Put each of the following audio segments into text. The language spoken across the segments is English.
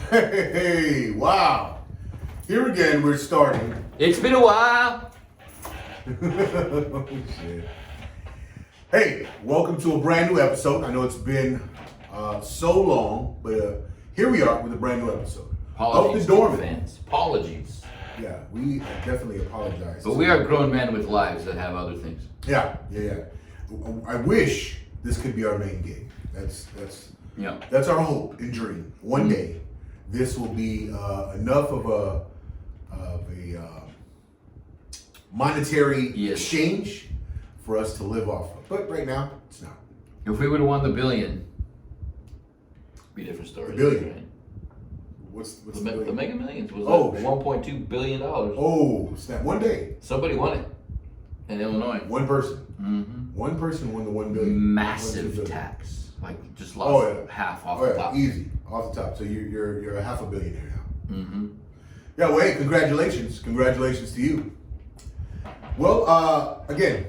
Hey, wow. Here again, we're starting. It's been a while. Oh, shit. Hey, welcome to a brand new episode. I know it's been so long, but here we are with a brand new episode. Apologies, Of the Dormant. fans. Apologies. Yeah, we definitely apologize. But we are grown men with lives that have other things. Yeah. I wish this could be our main gig. Yeah. That's our hope and dream. One day, this will be enough of a monetary exchange for us to live off of. But right now, it's not. If we would have won the billion, it'd be a different story. The billion? Right? What's The billion? Mega Millions was Oh, $1.2 billion. Oh, snap. One day, Somebody won it in Illinois. one person. Mm-hmm. One person won the 1 billion. Massive 1.2 billion. tax. Like, just lost half off the top. Easy. Off the top. So you're a half a billionaire now. Mm-hmm. Yeah, well, hey, congratulations. Congratulations to you. Well, again,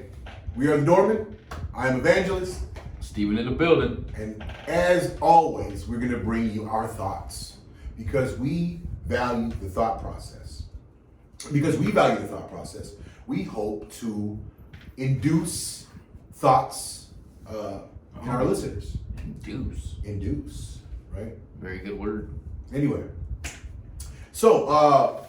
we are the Dormant. I'm Evangelist. Steven in the building. And as always, we're going to bring you our thoughts because we value the thought process. Because we value the thought process, we hope to induce thoughts in our listeners. Induce, right? Very good word. Anyway, so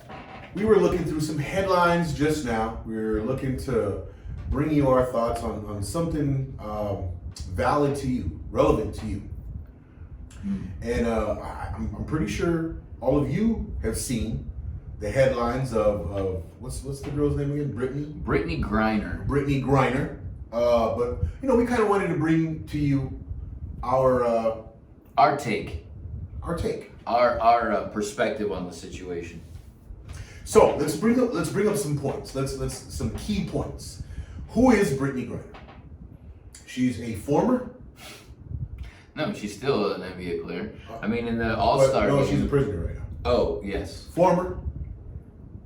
we were looking through some headlines just now. We were looking to bring you our thoughts on something valid to you, relevant to you. And I'm pretty sure all of you have seen the headlines of what's the girl's name again? Brittany Griner. Brittany Griner. But we kind of wanted to bring to you our take. Our take. Our perspective on the situation. So let's bring up some points. Let's some key points. Who is Brittany Griner? She's a former. No, she's still an NBA player. I mean, in the All-Star No, game. she's a prisoner right now. Oh, yes. Former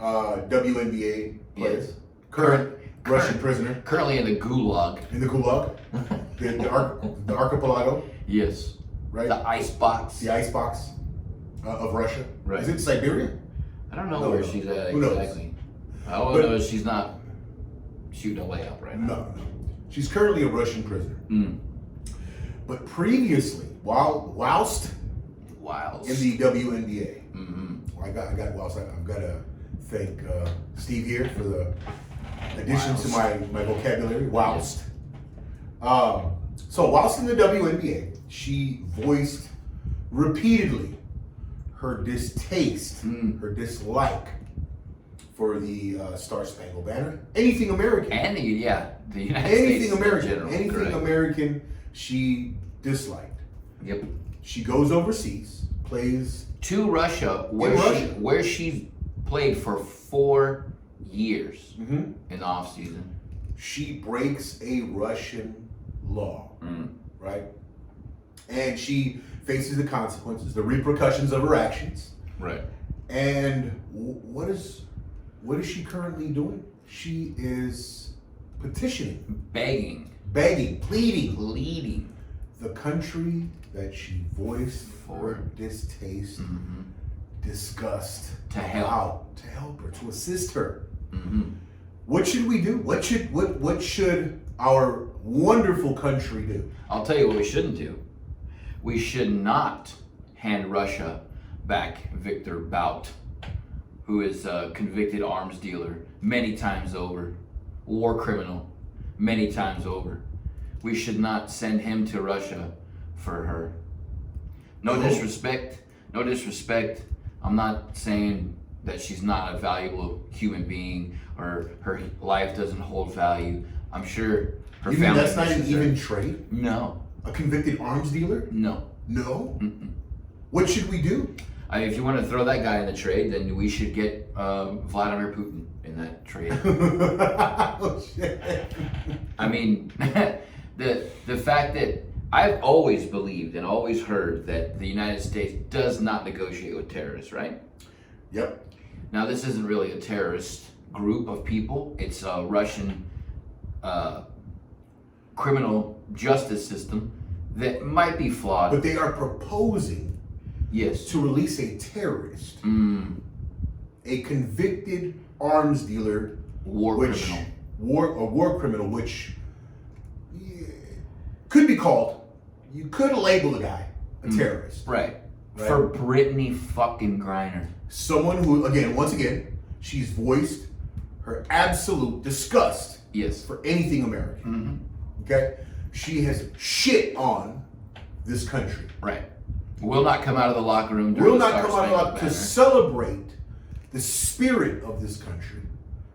WNBA player. Yes. Current Russian prisoner Currently in the Gulag. in the Gulag, the archipelago, Yes. right? The ice box. The icebox of Russia. Right. Is it Siberia? I don't know No, where she's at who knows? exactly. All I know is she's not shooting a layup right now. No. She's currently a Russian prisoner. But previously, whilst Wild. in the WNBA, Mm-hmm. I got whilst I've got to thank Steve here for the addition to my vocabulary. Whilst. So whilst in the WNBA, she voiced repeatedly her distaste, her dislike for the Star Spangled Banner, anything American, And the United anything States American, in general. anything correct. American, she disliked. Yep. She goes overseas, plays. To Russia, where she's played for 4 years in the off season. She breaks a Russian law, right? And she faces the consequences, the repercussions of her actions. Right. And what is she currently doing? She is petitioning, Begging. pleading the country that she voiced her distaste, disgust To help. to help her, to assist her. What should we do? What should our wonderful country do? I'll tell you what we shouldn't do. We should not hand Russia back Viktor Bout, who is a convicted arms dealer many times over, war criminal many times over. We should not send him to Russia for her. No disrespect. I'm not saying that she's not a valuable human being or her life doesn't hold value. I'm sure her You mean family that's not an misses her. even trade? No. A convicted arms dealer? No. No? What should we do? If you want to throw that guy in the trade, then we should get Vladimir Putin in that trade. Oh, shit. I mean, the fact that I've always believed and always heard that the United States does not negotiate with terrorists, right? Yep. Now, this isn't really a terrorist group of people. It's a Russian criminal justice system that might be flawed. But they are proposing Yes. to release a terrorist, a convicted arms dealer, a war criminal, which could be called, you could label the guy a terrorist. Right. For Brittany fucking Griner. Someone who, once again, she's voiced her absolute disgust Yes. for anything American. Okay? She has shit on this country. Right. Will not come out of the locker room. Will not come out to celebrate the spirit of this country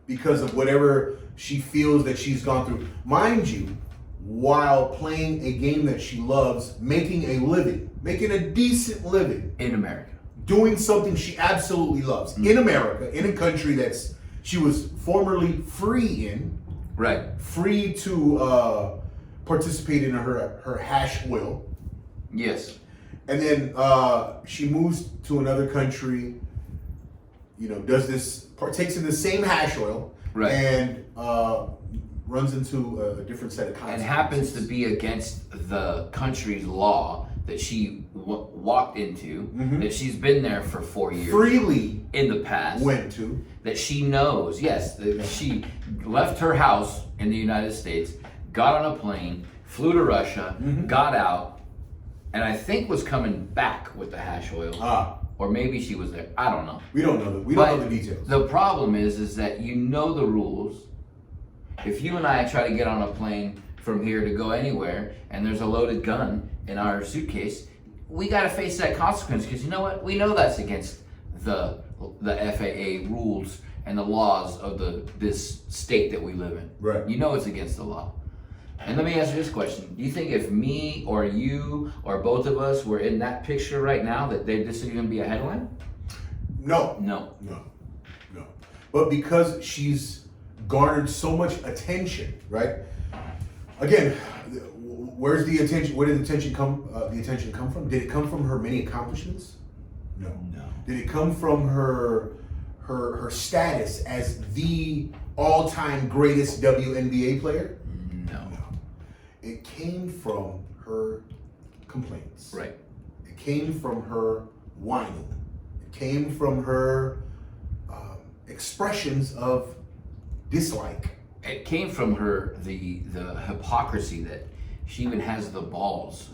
because of whatever she feels that she's gone through. Mind you, while playing a game that she loves, making a living, making a decent living. In America. Doing something she absolutely loves. In America, in a country that's she was formerly free in. Right. Free to participate in her hash oil. Yes. And then she moves to another country, does this, partakes in the same hash oil, right, and runs into a different set of consequences. And happens to be against the country's law that she walked into, that she's been there for 4 years. Freely in the past. Went to. That she knows, yes, that she left her house in the United States, got on a plane, flew to Russia, got out, and I think was coming back with the hash oil. Or maybe she was there. I don't know. We don't know. We don't know the details. The problem is that you know the rules. If you and I try to get on a plane from here to go anywhere, and there's a loaded gun in our suitcase, we got to face that consequence because you know what? We know that's against the FAA rules and the laws of this state that we live in. Right. You know it's against the law. And let me ask you this question. Do you think if me or you or both of us were in that picture right now that this would even be a headline? No. No. But because she's garnered so much attention, right? Again, where's the attention? Where did the attention come from? Did it come from her many accomplishments? No. Did it come from her status as the all-time greatest WNBA player? No. It came from her complaints. Right. It came from her whining. It came from her expressions of dislike. It came from her the hypocrisy that she even has the balls,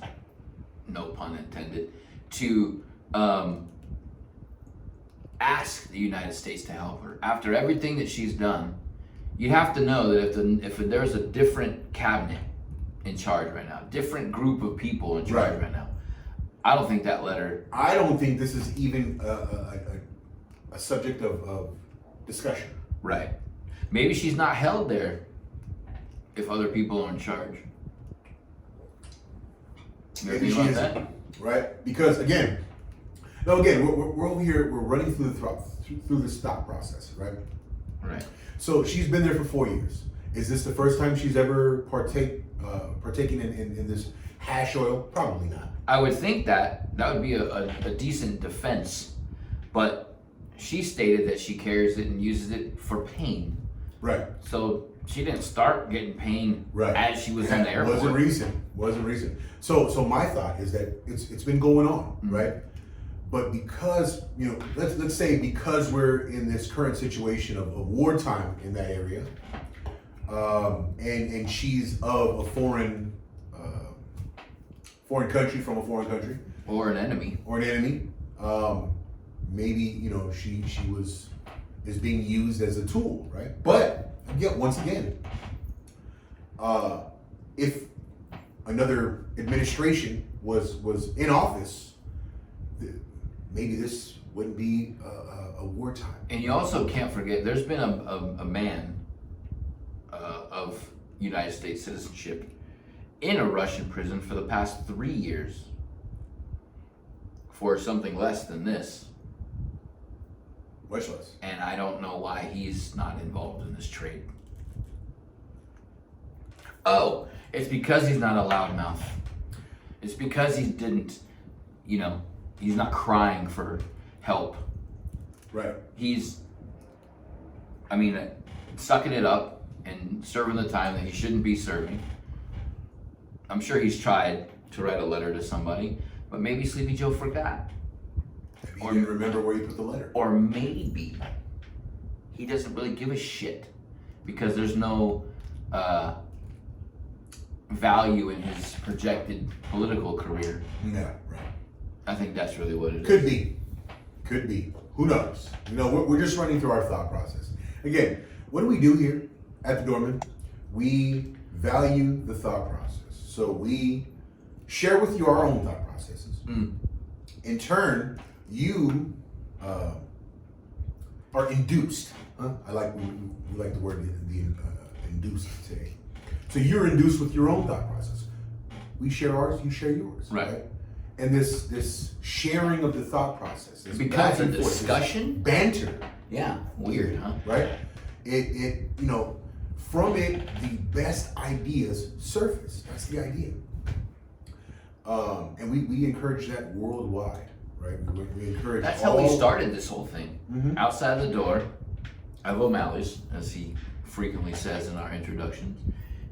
no pun intended, to ask the United States to help her after everything that she's done. You have to know that if there's a different cabinet in charge right now, different group of people in charge right now, I don't think that letter. I don't think this is even a subject of discussion. Right. Maybe she's not held there if other people are in charge. Maybe she is, right? Because again, we're over here. We're running through the thought process, right? Right. So she's been there for 4 years. Is this the first time she's ever partaken in this hash oil? Probably not. I would think that would be a decent defense, but she stated that she carries it and uses it for pain. Right. So she didn't start getting pain as she was in the airport. Wasn't recent. So my thought is that it's been going on, right? But because let's say because we're in this current situation of wartime in that area, and she's of a foreign country, from a foreign country, or an enemy, maybe she is being used as a tool, right? But again, once again, if another administration was in office, maybe this wouldn't be a wartime. And you also can't forget, there's been a man of United States citizenship in a Russian prison for the past 3 years for something less than this. Much less. And I don't know why he's not involved in this trade. Oh, it's because he's not a loudmouth. It's because he didn't, he's not crying for help. Right. He's, sucking it up and serving the time that he shouldn't be serving. I'm sure he's tried to write a letter to somebody, but maybe Sleepy Joe forgot. Maybe he didn't remember where he put the letter. Or maybe he doesn't really give a shit because there's no value in his projected political career. Yeah, right. I think that's really what it is. Could be. Could be. Who knows? You know, we're just running through our thought process. Again, what do we do here at the Doorman? We value the thought process. So we share with you our own thought processes. In turn, you are induced. I like we like the word induced today. So you're induced with your own thought process. We share ours, you share yours. Right. And this sharing of the thought process, this Becomes back a and forth, this discussion? banter, Yeah, weird, huh? right? It you know, from it the best ideas surface. That's the idea. And we encourage that worldwide, right? We encourage. That's how we started this whole thing. Mhm. Outside the door of O'Malley's, as he frequently says in our introductions,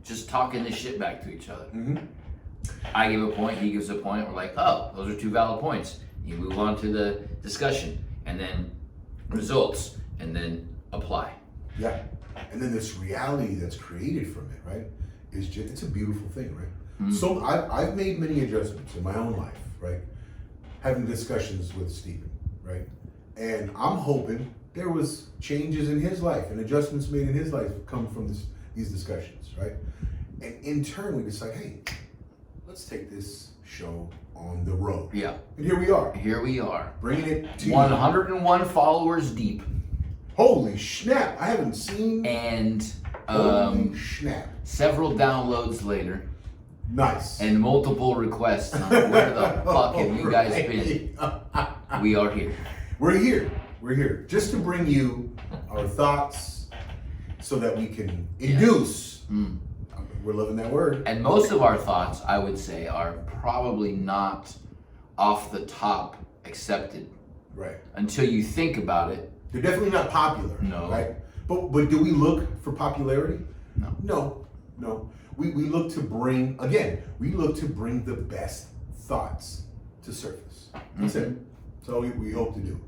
just talking this shit back to each other. Mm-hmm. I give a point, he gives a point, we're like, oh, those are two valid points. You move on to the discussion, and then results, and then apply. Yeah, and then this reality that's created from it, right? Is just it's a beautiful thing, right? Mm-hmm. So I've made many adjustments in my own life, right? Having discussions with Stephen, right? And I'm hoping there was changes in his life and adjustments made in his life come from these discussions, right? And in turn, we decide, hey, let's take this show on the road. Yeah. And here we are, Here we are. bringing it to 101 followers deep. Holy snap! I haven't seen. And Holy snap! several downloads later, Nice. and multiple requests on where the fuck have you guys been? We are here. We're here. We're here just to bring you our thoughts so that we can induce. We're loving that word. And most of our thoughts, I would say, are probably not off the top accepted Right. until you think about it. They're definitely not popular. No. Right. But do we look for popularity? No. No. We look to bring the best thoughts to surface. That's it. That's all we hope to do.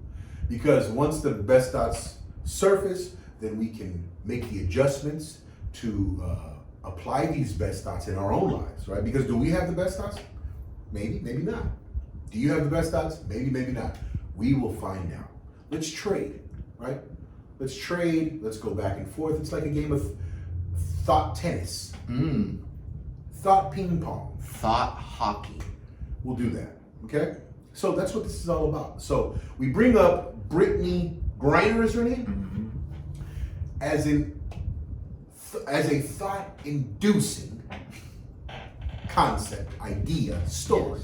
Because once the best thoughts surface, then we can make the adjustments to apply these best thoughts in our own lives, right? Because do we have the best thoughts? Maybe, maybe not. Do you have the best thoughts? Maybe, maybe not. We will find out. Let's trade, right? Let's trade. Let's go back and forth. It's like a game of thought tennis, thought ping pong, Thought hockey. We'll do that, okay? So that's what this is all about. So we bring up Brittany Griner, is her name, as a thought-inducing concept, idea, story,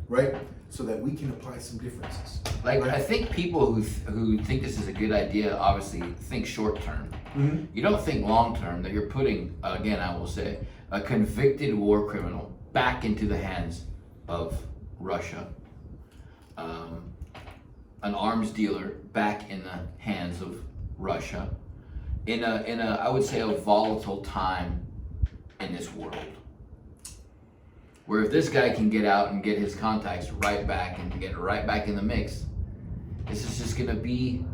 right? So that we can apply some differences. Like, right? I think people who think this is a good idea obviously think short term. You don't think long term that you're putting, again, I will say, a convicted war criminal back into the hands of Russia, an arms dealer back in the hands of Russia, in a I would say a volatile time in this world. Where if this guy can get out and get his contacts right back and get right back in the mix, this is just gonna be,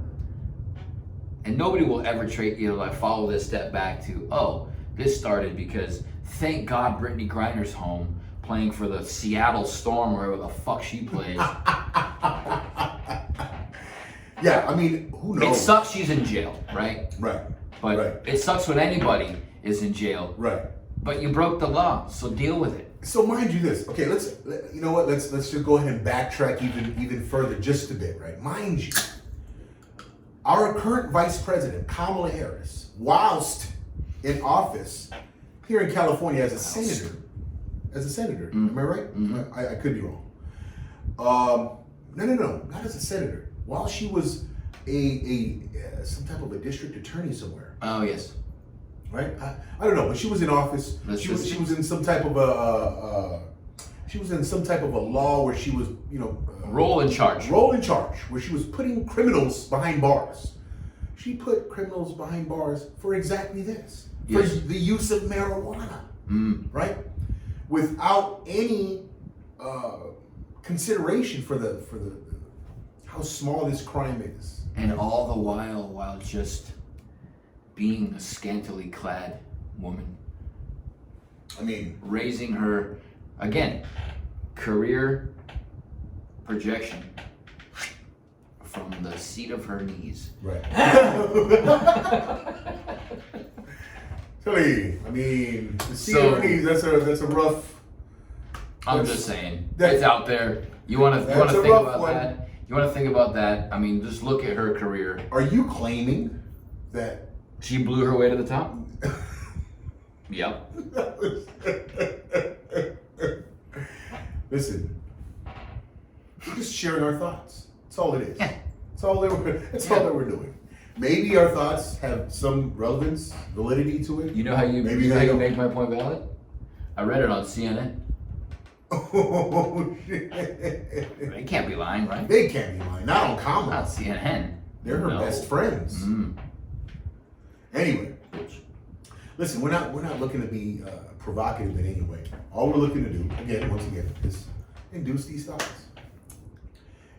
and nobody will ever follow this step back to, oh, this started because thank God Brittany Griner's home playing for the Seattle Storm, wherever the fuck she plays. Yeah, I mean, who knows? It sucks she's in jail, right? Right. But right. it sucks when anybody is in jail. Right. But you broke the law, so deal with it. So mind you this, okay, let's just go ahead and backtrack even further just a bit, right? Mind you, our current Vice President, Kamala Harris, whilst in office here in California as a senator, am I right? I could be wrong. No, not as a senator. While she was some type of a district attorney somewhere. Oh, yes. Right? I don't know, but she was in office. She was in some type of a law where she was, Role in charge, where she was putting criminals behind bars. She put criminals behind bars for exactly this, for the use of marijuana, right? Without any consideration for how small this crime is. And all the while just being a scantily clad woman. I mean, Raising her, again, career projection from the seat of her knees. right. Tilly, I mean, the CREs, that's a rough. I'm That's- just saying, that- it's out there. You want to That's a think rough about one. that? You want to think about that? I mean, just look at her career. Are you claiming that? She blew her way to the top. Yep. Listen, we're just sharing our thoughts. That's all it is. Yeah. That's all that we're doing. Maybe our thoughts have some relevance, validity to it. You know how you Maybe you know they how you don't. make my point valid? I read it on CNN. Oh shit! They can't be lying, right? They can't be lying. Not on Not Kamala. CNN. They're her No. best friends. Mm. Anyway, listen, we're not looking to be provocative in any way. All we're looking to do, once again, is induce these thoughts,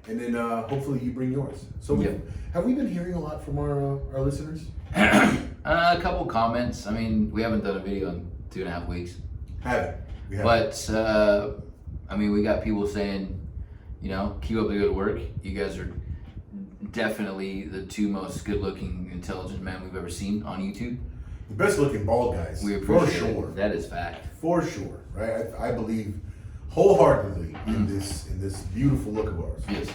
and then hopefully you bring yours. So, Yeah. have we been hearing a lot from our listeners? A couple comments. I mean, we haven't done a video in 2.5 weeks, Haven't. We haven't. but I mean, we got people saying, keep up the good work. You guys are definitely the two most good-looking, intelligent men we've ever seen on YouTube. The best looking bald guys, We for appreciate sure. it. That is fact. For sure, right? I believe wholeheartedly Mm. in this beautiful look of ours. Yes.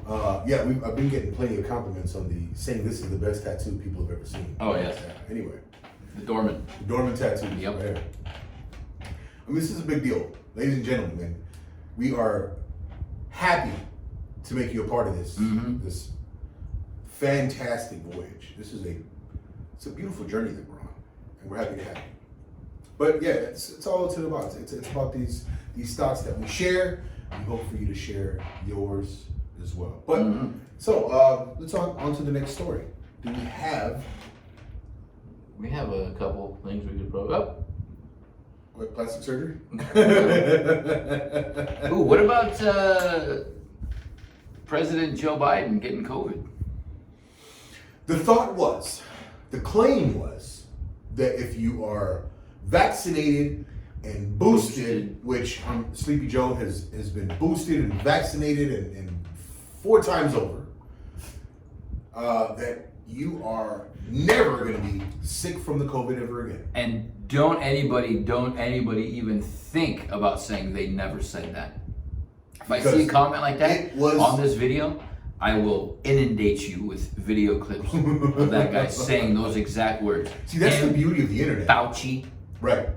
I've been getting plenty of compliments on saying this is the best tattoo people have ever seen. Oh, yes. Anyway, The Dorman. the Dorman tattoo. Yep. Right here. I mean, this is a big deal, ladies and gentlemen. Man, we are happy to make you a part of this Mhm. this fantastic voyage. It's a beautiful journey that we're on, and we're happy to have you. But yeah, it's all it's about. It's about these thoughts that we share. We hope for you to share yours as well. But Mhm. so let's on to the next story. Do we have We have a couple things we could probe up. what, plastic surgery? Ooh, what about President Joe Biden getting COVID? The claim was that if you are vaccinated and boosted, which Sleepy Joe has been boosted and vaccinated and 4 times over, that you are never going to be sick from the COVID ever again. And don't anybody even think about saying they never said that. If I see a Because comment like that it was- on this video, I will inundate you with video clips of that guy saying those exact words. See, that's the Him, beauty of the internet. Fauci. Right.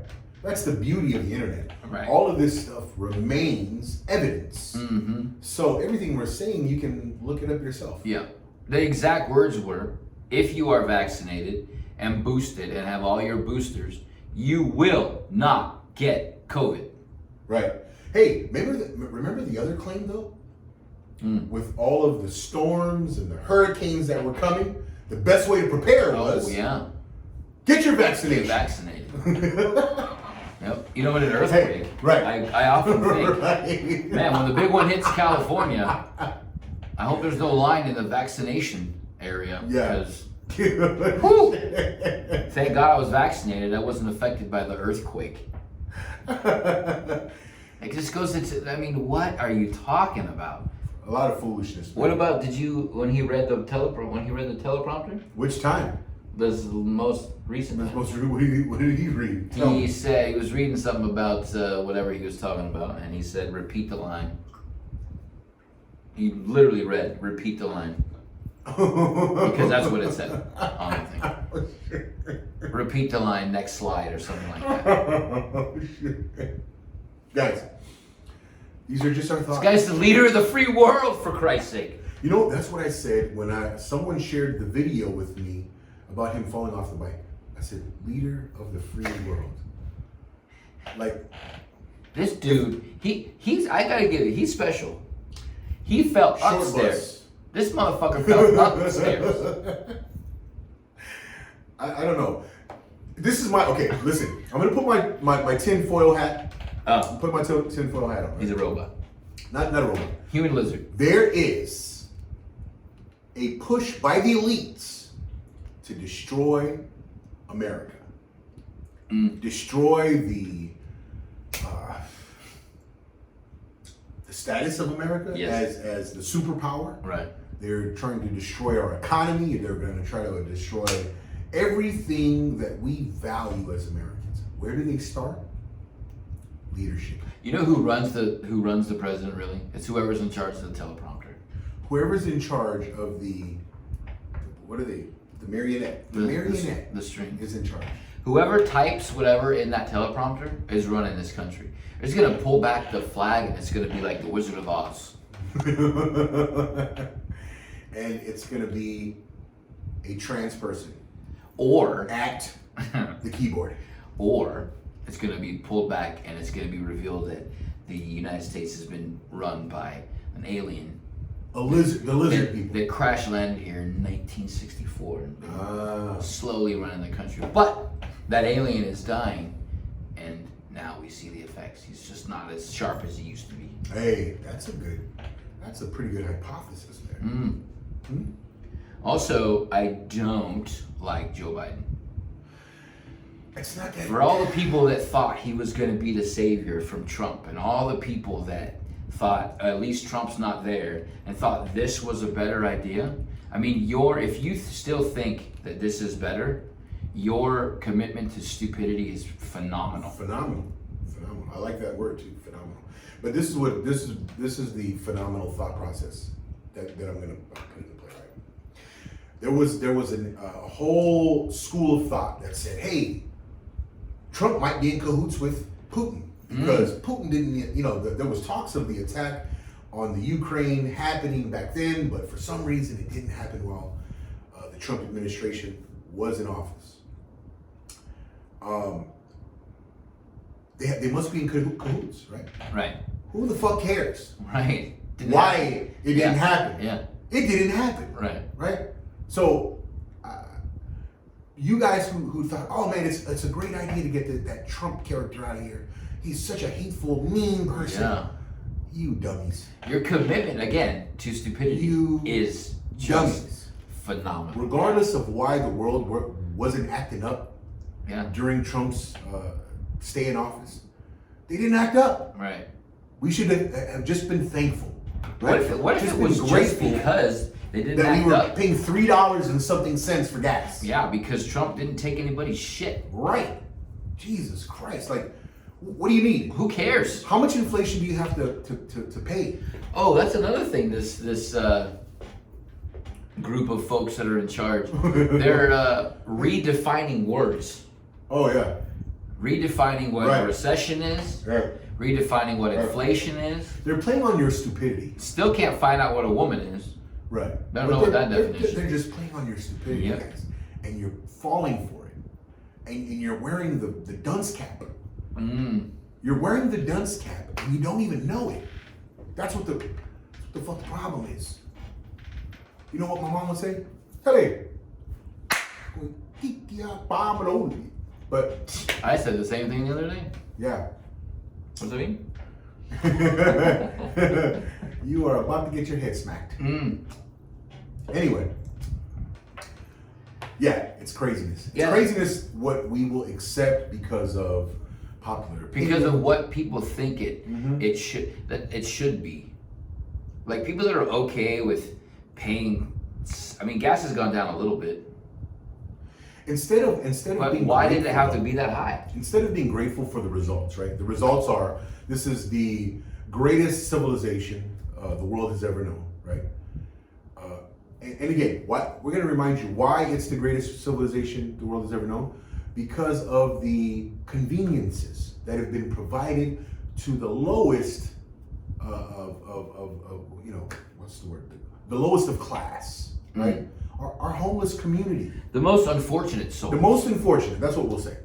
That's the beauty of the internet. Right. All of this stuff remains evidence. Mm-hmm. So everything we're saying, you can look it up yourself. Yeah. The exact words were, if you are vaccinated and boosted and have all your boosters, you will not get COVID. Right. Hey, remember the other claim though? With all of the storms and the hurricanes that were coming, the best way to prepare was Oh, yeah. get your Get vaccination. vaccinated. Yep. You know, in an earthquake, right. I often think, Right. man, when the big one hits California, I hope there's no line in the vaccination area. Yeah. Because whew, thank God I was vaccinated. I wasn't affected by the earthquake. It just goes into, I mean, what are you talking about? A lot of foolishness. What about, when he read the teleprompter? Which time? This is the most recent time. What did he read? Tell He me. said, he was reading something about whatever he was talking about, and he said, repeat the line. He literally read, repeat the line. Because that's what it said on the thing. Repeat the line, next slide, or something like that. Oh, shit. Guys, these are just our thoughts. This guy's the leader of the free world, for Christ's sake. You know, that's what I said when someone shared the video with me about him falling off the bike. I said, leader of the free world. Like, This dude, I gotta give it, he's special. He fell short upstairs. bus. This motherfucker fell upstairs. I don't know. This is okay, listen. I'm going to put my tinfoil hat. Oh, Put my tinfoil hat on. he's a robot. Not a robot. Human lizard. There is a push by the elites to destroy America, destroy the status of America as the superpower. Right. They're trying to destroy our economy. They're going to try to destroy everything that we value as Americans. Where do they start? Leadership. You know who runs the president really? It's whoever's in charge of the teleprompter. Whoever's in charge of the what are they? The marionette. The marionette. The string is in charge. Whoever types whatever in that teleprompter is running this country. It's gonna pull back the flag and it's gonna be like the Wizard of Oz. And it's gonna be a trans person. Or at the keyboard. Or it's gonna be pulled back and it's gonna be revealed that the United States has been run by an alien. The lizard people. That crash landed here in 1964 and slowly running the country. But that alien is dying, and now we see the effects. He's just not as sharp as he used to be. Hey, that's a pretty good hypothesis there. Also, I don't like Joe Biden. It's not that For all the people that thought he was going to be the savior from Trump, and all the people that thought at least Trump's not there, and thought this was a better idea. I mean, if you still think that this is better, your commitment to stupidity is phenomenal. Phenomenal. I like that word too, phenomenal. But this is the phenomenal thought process that I'm gonna put into play. Right? There was a whole school of thought that said, hey, Trump might be in cahoots with Putin. Because Putin didn't, there was talks of the attack on the Ukraine happening back then, but for some reason it didn't happen while the Trump administration was in office. They must be in cahoots, right? Right. Who the fuck cares? Right. Why it didn't happen? Yeah. It didn't happen. Right. Right. So. You guys who thought, oh man, it's a great idea to get that Trump character out of here. He's such a hateful, mean person. Yeah. You dummies. Your commitment, again, to stupidity is just phenomenal. Regardless of why the world wasn't acting up during Trump's stay in office, they didn't act up. Right. We should have just been thankful. Right? What if it was just because they didn't that act we were up? paying $3 and something cents for gas. Yeah, because Trump didn't take anybody's shit. Right. Jesus Christ. Like, what do you need? Who cares? How much inflation do you have to pay? Oh, that's another thing. This group of folks that are in charge, they're redefining words. Oh yeah. Redefining what a recession is. Right. Redefining what inflation is. They're playing on your stupidity. Still can't find out what a woman is. Right. Don't know what that definition. They're just playing on your stupidity, guys, and you're falling for it, and you're wearing the dunce cap. You're wearing the dunce cap, and you don't even know it. That's what the fuck the problem is. You know what my mom would say? Hey, but I said the same thing the other day. Yeah. What does that mean? You are about to get your head smacked. Anyway. Yeah, it's craziness. It's craziness what we will accept because of popular opinion. Because of what people think it should be. Like people that are okay with paying. I mean, gas has gone down a little bit. Instead of being why did it have to be that high? Instead of being grateful for the results, right? The results are this is the greatest civilization the world has ever known, right? And again, we're going to remind you why it's the greatest civilization the world has ever known, because of the conveniences that have been provided to the lowest what's the word? The lowest of class, right? Our homeless community. The most unfortunate soul. The most unfortunate, that's what we'll say.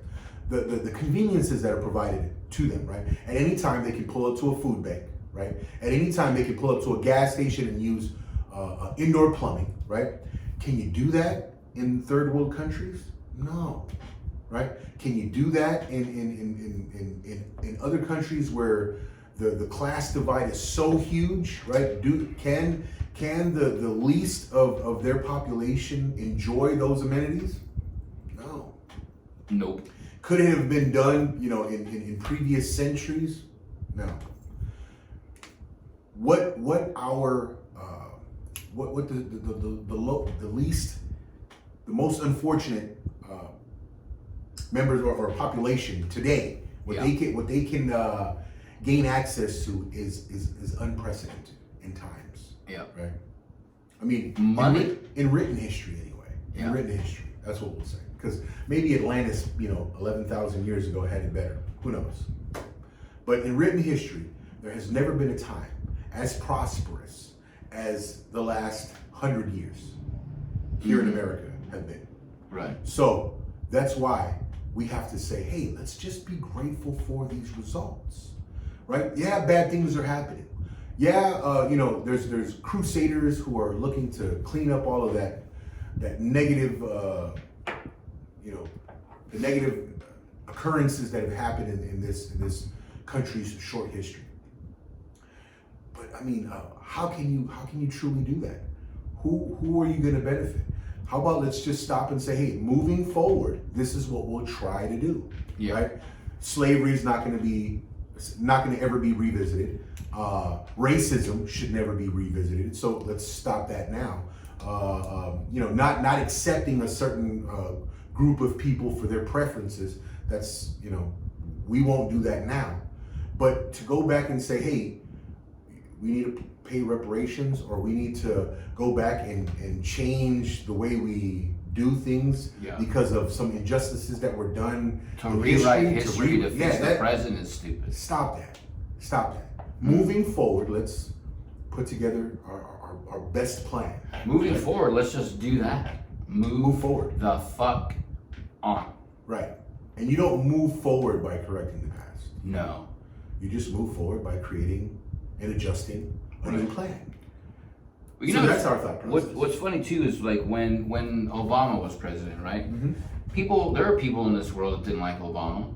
The conveniences that are provided to them, right? At any time they can pull up to a food bank, right? At any time they can pull up to a gas station and use indoor plumbing, right? Can you do that in third world countries? No, right? Can you do that in other countries where the class divide is so huge, right? Can the least of their population enjoy those amenities? No. Nope. Could it have been done, in previous centuries? No. What the most unfortunate members of our population today, what they can gain access to is unprecedented in times. Yeah. Right. I mean, money in written history anyway. In written history, that's what we'll say. Because maybe Atlantis, 11,000 years ago had it better. Who knows? But in written history, there has never been a time as prosperous as the last 100 years here in America have been. Right. So that's why we have to say, hey, let's just be grateful for these results, right? Yeah, bad things are happening. Yeah, there's crusaders who are looking to clean up all of that negative, the negative occurrences that have happened in this country's short history. But I mean, how can you truly do that? Who are you going to benefit? How about let's just stop and say, hey, moving forward, this is what we'll try to do. Yeah. Right? Slavery is not going to ever be revisited. Racism should never be revisited. So let's stop that now. Not accepting a certain group of people for their preferences. That's, we won't do that now. But to go back and say, hey, we need to pay reparations, or we need to go back and change the way we do things because of some injustices that were done. To rewrite history to fix the present is stupid. Stop that. Moving forward, let's put together our best plan. Moving forward, let's just do that. Move forward. The fuck on. Right. And you don't move forward by correcting the past. No. You just move forward by creating and adjusting a new plan. Well, so that's our thought process. What's funny too is like when Obama was president, right? Mm-hmm. There are people in this world that didn't like Obama,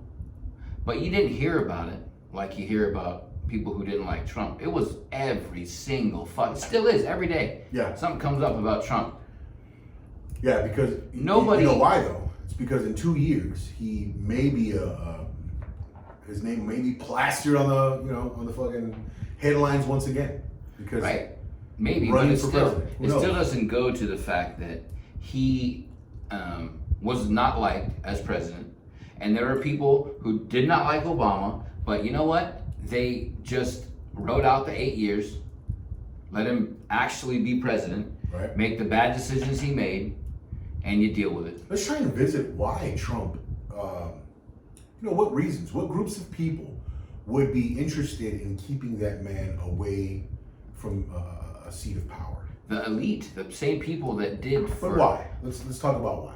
but you didn't hear about it like you hear about people who didn't like Trump. It was every single it still is every day. Yeah. Something comes up about Trump. Yeah, because nobody. You know why though? It's because in 2 years he may be his name may be plastered on the fucking headlines once again. Because right. Maybe, but it still doesn't go to the fact that he was not liked as president, and there are people who did not like Obama, but you know what? They just wrote out the 8 years, let him actually be president, right. Make the bad decisions he made, and you deal with it. Let's try and visit why Trump, what reasons, what groups of people would be interested in keeping that man away from a seat of power. The elite, the same people that did. But why? Let's talk about why.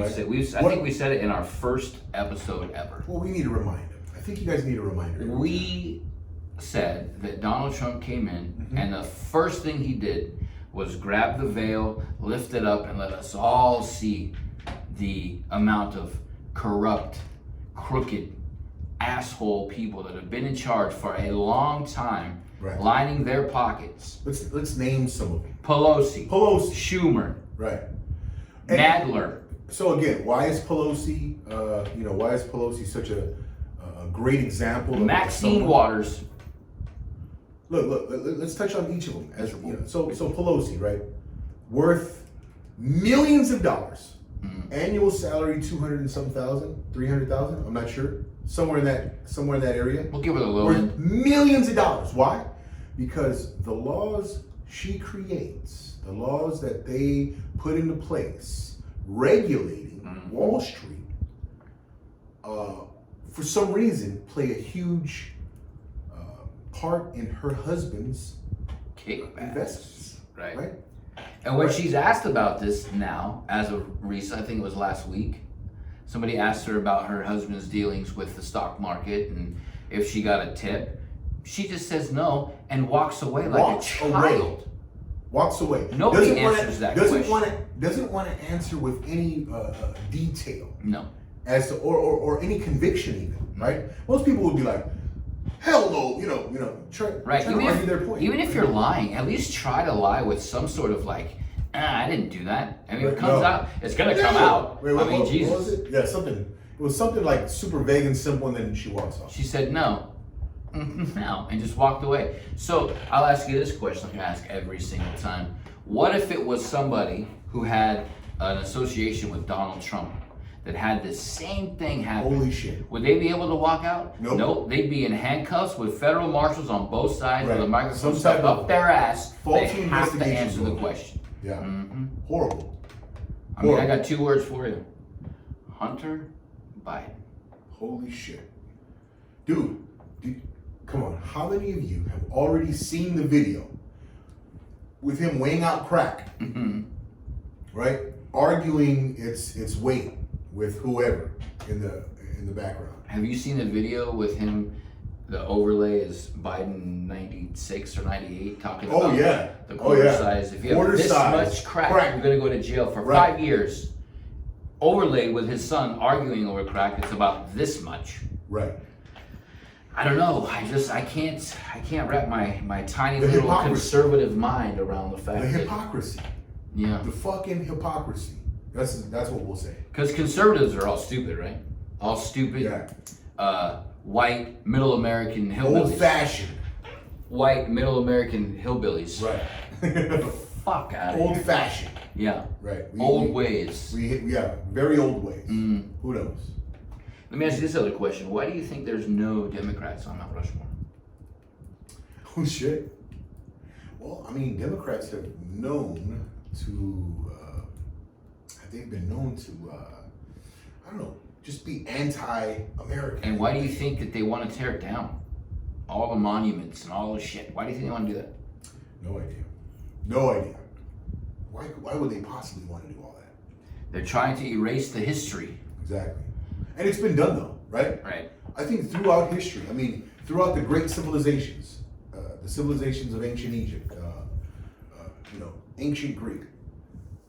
I think we said it in our first episode ever. Well, we need to remind them. I think you guys need a reminder. We said that Donald Trump came in, and the first thing he did was grab the veil, lift it up, and let us all see the amount of corrupt, crooked, asshole people that have been in charge for a long time, right. Lining their pockets. Let's name some of them. Pelosi. Schumer. Right. Nadler. So again, why is Pelosi? Why is Pelosi such a great example? Maxine Waters. Look. Let's touch on each of them. As so Pelosi, right? Worth millions of dollars. Annual salary $200,000, $300,000. I'm not sure. Somewhere in that area. We'll give her the low worth end. Millions of dollars. Why? Because the laws she creates, the laws that they put into place, regulating Wall Street, for some reason, play a huge part in her husband's investments. Right. And when she's asked about this now, as of recent, I think it was last week, somebody asked her about her husband's dealings with the stock market and if she got a tip. She just says no and walks away like a child. Walks away. Nobody answers that question. Doesn't want to answer with any detail. No. As to or any conviction even, right? Most people would be like, Hell no, try Right. to argue their point. Even if you're lying, at least try to lie with some sort of like, I didn't do that. I mean, if it comes out, it's gonna come out. Wait, I mean, what Jesus. was it? Yeah, something. It was something like super vague and simple, and then she walks off. She said no. No, and just walked away. So I'll ask you this question, like I ask every single time. What if it was somebody who had an association with Donald Trump that had the same thing happen? Holy shit. Would they be able to walk out? Nope. Nope. They'd be in handcuffs with federal marshals on both sides with a Right. microphone Some stuck type of up their ass. faulty They have to investigation answer the going on. question. Yeah. Mm-hmm. Horrible. I mean, I Horrible. got two words for you. Hunter Biden. Holy shit. Dude, come on. How many of you have already seen the video with him weighing out crack, Mm-hmm. right? Arguing its weight with whoever in the background. Have you seen the video with him? The overlay is Biden 96 or 98 talking Oh, about yeah. the Oh, quarter yeah. size. If you Quarter have this size much crack, crack. you're going to go to jail for Right. 5 years. Overlay with his son arguing over crack, it's about this much. Right. I don't know. I can't wrap my tiny The little hypocrisy. conservative mind around the fact The that hypocrisy. yeah. The fucking hypocrisy. That's what we'll say. Because conservatives are all stupid, right? All stupid. Yeah. White middle American hillbillies. Old fashioned. White middle American hillbillies. Right. Fuck out of Old here. fashioned. Yeah. Right. Old ways. Yeah, very old ways. Mm. Who knows? Let me ask you this other question. Why do you think there's no Democrats on Mount Rushmore? Oh shit. Well, I mean, Democrats have known to. They've been known to. I don't know. Just be anti-American. And why do you think that they want to tear it down? All the monuments and all the shit. Why do you think they want to do that? No idea. No idea. Why would they possibly want to do all that? They're trying to erase the history. Exactly. And it's been done though, right? Right. I think throughout history, I mean, throughout the great civilizations, the civilizations of ancient Egypt, ancient Greek,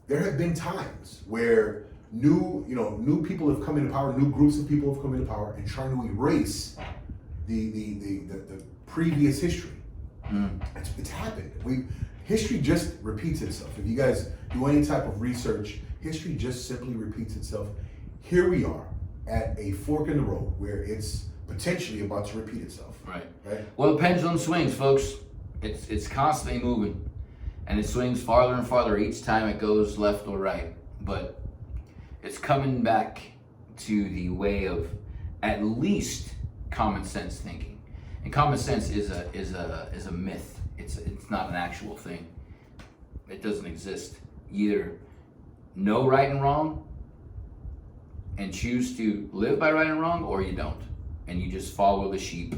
there have been times where new people have come into power, new groups of people have come into power, and trying to erase the previous history. Mm. It's happened. History just repeats itself. If you guys do any type of research, history just simply repeats itself. Here we are at a fork in the road where it's potentially about to repeat itself. Right. Right? Well, the pendulum swings, folks. It's constantly moving, and it swings farther and farther each time it goes left or right. But it's coming back to the way of at least common sense thinking. And common sense is a myth. It's not an actual thing. It doesn't exist. You either know right and wrong and choose to live by right and wrong, or you don't, and you just follow the sheep.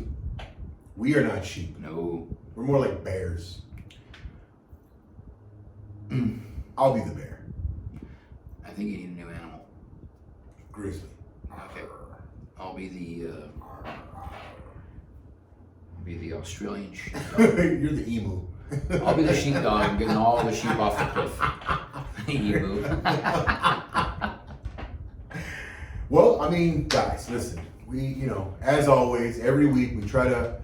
We are not sheep. No. We're more like bears. I'll be the bear. I think you need a new animal. Grizzly. Okay. I'll be the Australian sheepdog. You're the emu. I'll be the sheepdog. I'm getting all the sheep off the cliff. Emu. Well, I mean, guys, listen. We, as always, every week we try to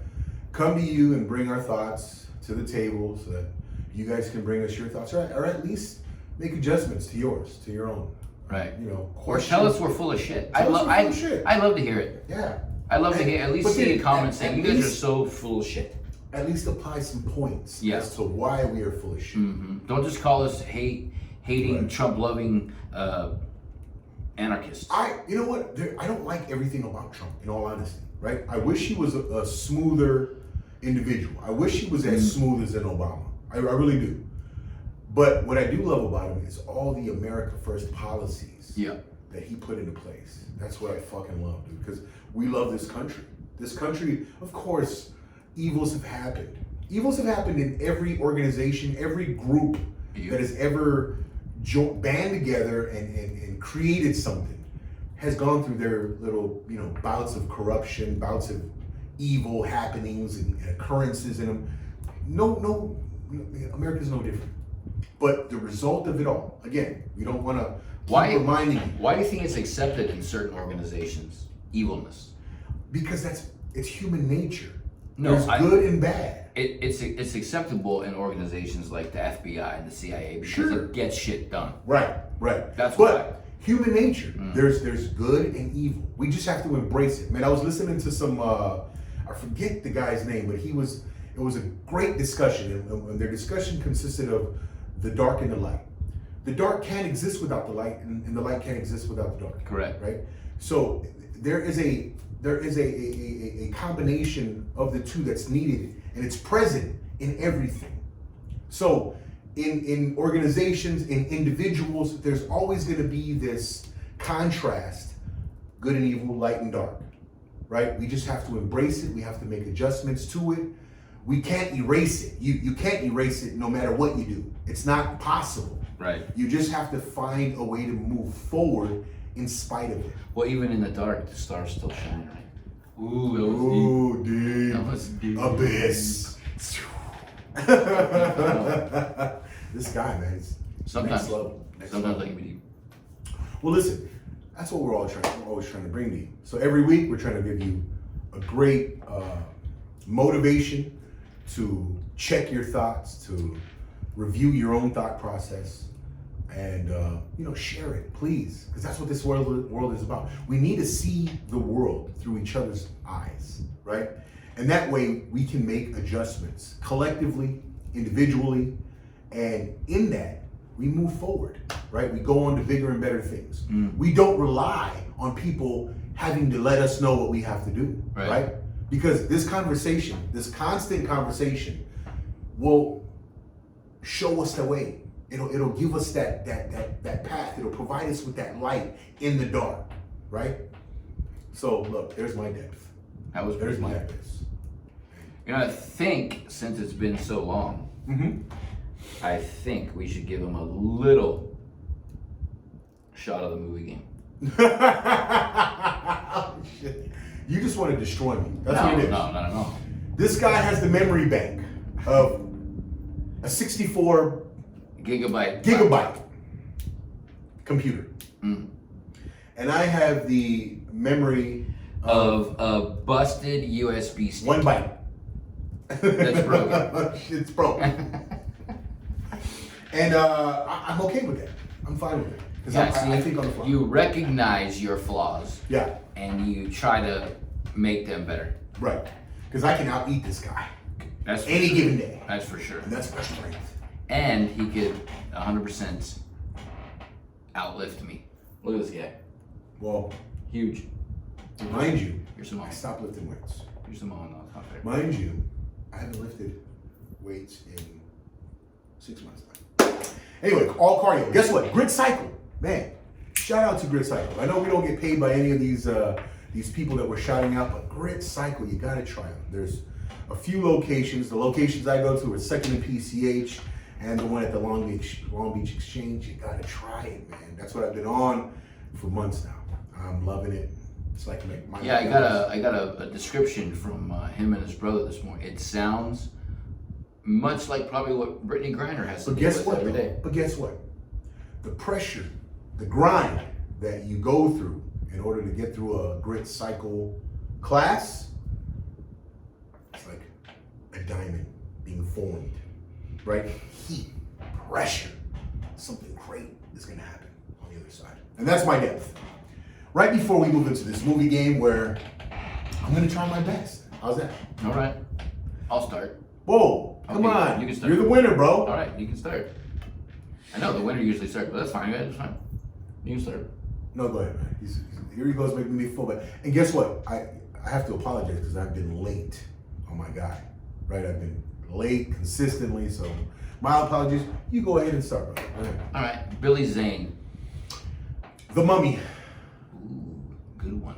come to you and bring our thoughts to the table so that you guys can bring us your thoughts, or at least make adjustments to yours, to your own. Right. Or tell us we're full of shit. Tell us we're full of shit. I love to hear it. Yeah. I love to hear at least But see then a comment at saying you guys are least- so full of shit. At least apply some points Yeah. as to why we are full of shit. Mm-hmm. Don't just call us hating, Right. Trump-loving anarchists. You know what? I don't like everything about Trump, in all honesty, right? I wish he was a smoother individual. I wish he was as smooth as an Obama. I really do. But what I do love about him is all the America First policies Yeah. that he put into place. That's what I fucking love, dude, because we love this country. This country, of course, evils have happened. Evils have happened in every organization, every group Yeah. that has ever band together and created something has gone through their little, bouts of corruption, bouts of evil happenings and occurrences in them. No, America's no different. But the result of it all, again, we don't want to keep reminding you. Why do you think it's accepted in certain organizations? Evilness. Because it's human nature. No, There's good and bad. It's acceptable in organizations like the FBI and the CIA because Sure. it gets shit done. Right, right. That's but why. human nature. There's good and evil. We just have to embrace it. Man, I was listening to some I forget the guy's name, but it was a great discussion, and their discussion consisted of the dark and the light. The dark can't exist without the light, and the light can't exist without the dark. Correct. Right? So there is a combination of the two that's needed, and it's present in everything. So in organizations, in individuals, there's always going to be this contrast, good and evil, light and dark, right? We just have to embrace it. We have to make adjustments to it. We can't erase it. You can't erase it no matter what you do. It's not possible. Right. You just have to find a way to move forward in spite of it. Well, even in the dark, the stars still shine, right? Ooh, Ooh, deep. that was deep. Abyss. This guy, man, is Sometimes, next level. sometimes I can be deep. Well, listen, that's what we're always trying to bring to you. So every week we're trying to give you a great motivation to check your thoughts, to review your own thought process, and share it, please, because that's what this world is about. We need to see the world through each other's eyes, right? And that way we can make adjustments collectively, individually, and in that we move forward, right? We go on to bigger and better things. We don't rely on people having to let us know what we have to do, right? Because this conversation, this constant conversation, will show us the way. It'll give us that path. It'll provide us with that light in the dark, right? So look, there's my depth. There's my depth. I think since it's been so long, Mm-hmm. I think we should give him a little shot of the movie game. Oh, shit. You just want to destroy me. That's what it is. No, not at all. This guy has the memory bank of a 64 gigabyte computer. And I have the memory of a busted USB stick. 1 byte. That's broken. It's broken. And I'm okay with that. I'm fine with it. Because I think on the fly. You recognize your flaws. Yeah. And you try to make them better. Right. Because I can out-eat this guy. That's any sure. given day. That's for sure. And that's my strength. And he could 100% outlift me. Look at this guy. Well, Huge. mind you, You're Samoan. I stopped lifting weights. You're Samoan, no, it's not fair. Mind you, I haven't lifted weights in 6 months now. Anyway, all cardio. Guess what? Grit Cycle. Man, shout out to Grit Cycle. I know we don't get paid by any of these people that we're shouting out, but Grit Cycle, you gotta try them. There's a few locations. The locations I go to are 2nd and PCH and the one at the Long Beach Exchange. You gotta try it, man. That's what I've been on for months now. I'm loving it. It's like my Yeah, I got a description from him and his brother this morning. It sounds much like probably what Brittany Griner has to But deal guess with what? every day. But guess what? The pressure, the grind that you go through in order to get through a Grit Cycle class, it's like a diamond being formed, right? Heat, pressure, something great is gonna happen on the other side. And that's my depth. Right before we move into this movie game where I'm gonna try my best. How's that? All right. I'll start. Whoa, come Okay, on. you can start. You're the winner, bro. All right, you can start. I know the winner usually starts, but that's fine, guys. It's fine. You can start. No, go ahead, man. Here he goes making me feel bad. And guess what? I have to apologize because I've been late on my guy, right? I've been late consistently, so my apologies. You go ahead and start, bro. Go ahead. All right, Billy Zane. The Mummy. Ooh, good one.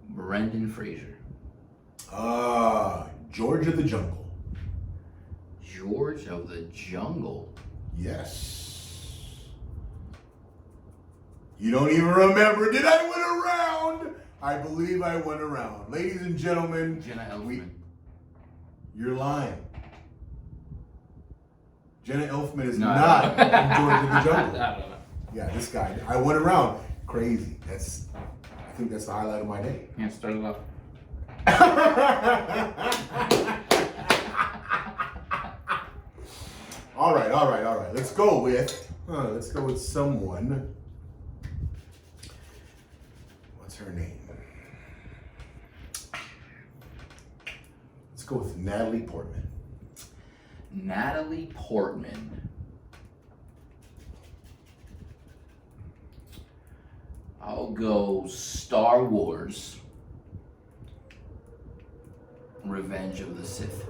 Brendan Fraser. George of the Jungle. George of the Jungle. Yes. You don't even remember. Did I win a round? I believe I won a round. Ladies and gentlemen, Jenna Elfman. you're lying. Jenna Elfman is No, not in George of the I Jungle. don't know. Yeah, this guy. I went around. Crazy. I think that's the highlight of my day. Yeah, start it off. All right. Let's go with someone. What's her name? Let's go with Natalie Portman. Natalie Portman. I'll go Star Wars. Revenge of the Sith.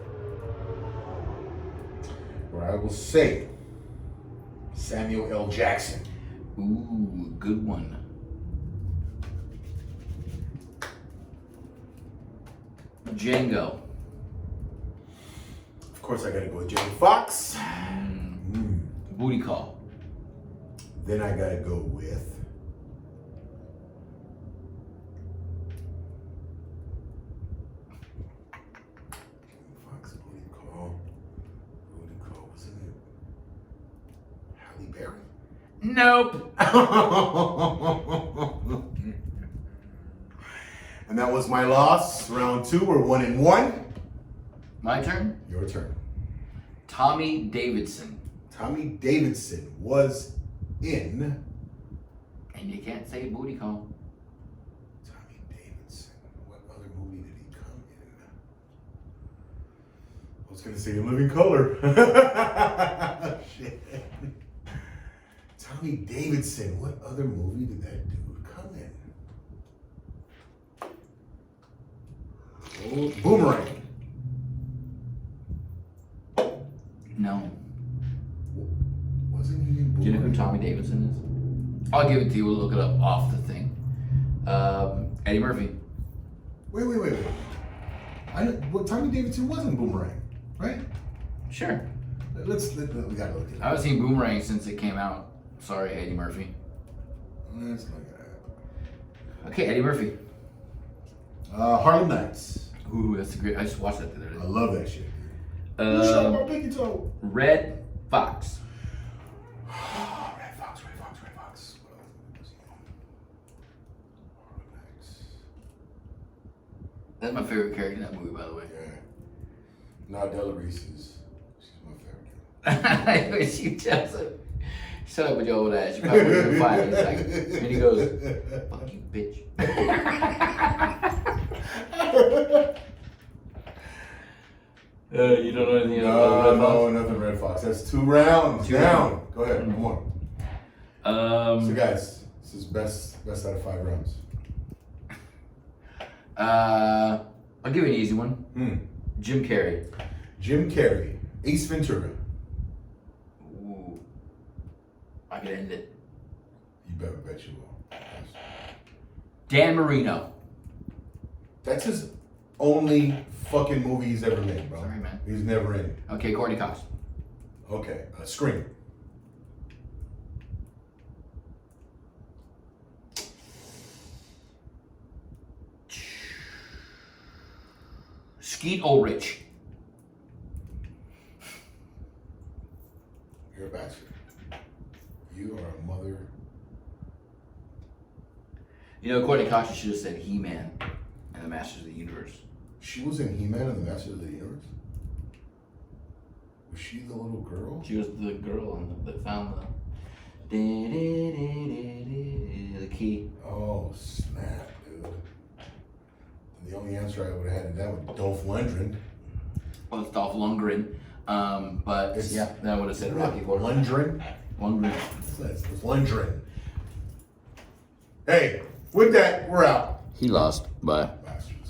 Or I will say Samuel L. Jackson. Ooh, good one. Django. Of course, I gotta go with Jamie Foxx. Booty Call. Then I gotta go with Fox. Booty Call. Wasn't it Halle Berry? Nope. And that was my loss. Round 2. We're 1-1. My turn. Your turn. Tommy Davidson. Tommy Davidson was in. And you can't say Booty Call. Tommy Davidson. What other movie did he come in? I was gonna say In Living Color. Shit. Tommy Davidson. What other movie did that dude come in? Oh, Boomerang. No. Wasn't he in Boomerang? Do you know who Tommy Davidson is? I'll give it to you. We'll look it up off the thing. Eddie Murphy. Wait. Tommy Davidson was in Boomerang, right? Sure. We gotta look it I up. haven't seen Boomerang since it came out. Sorry, Eddie Murphy. Let's look it up. Okay, Eddie Murphy. Harlem Nights. Ooh, that's a great. I just watched that the other I day. love that shit. You shot my Um, pinky toe. Red Fox. Red Fox. Harlem Nights. That's my favorite character in that movie, by the way. Yeah. No, Della Reese is. She's my favorite. I wish you just shut up with your old ass. You probably wouldn't even find it. Like, and he goes, "Fuck you, bitch." You don't know anything about Red Fox? No, nothing Red Fox. That's 2 rounds. Down. Go ahead. Come on. So guys, this is best out of 5 rounds. I'll give you an easy one. Jim Carrey. Jim Carrey. Ace Ventura. Ooh. I can end it. You better bet you will. Dan Marino. That's his only fucking movie he's ever made, bro. Sorry, man. He's never in it. Okay, Courtney Cox. Okay. Scream. Skeet Ulrich. You're a bastard. You are a mother. You know, Courtney Cox should have said He-Man and the Masters of the Universe. She was in He-Man and the Masters of the Universe? Was she the little girl? She was the girl that found the key. Oh, snap, dude. The only answer I would have had to that would be Dolph Lundgren. Well, it's Dolph Lundgren. But It's- yeah, that would have said Rocky Horror. Lundgren? Lundgren. It's Lundgren. Hey, with that, we're out. He lost. Bye.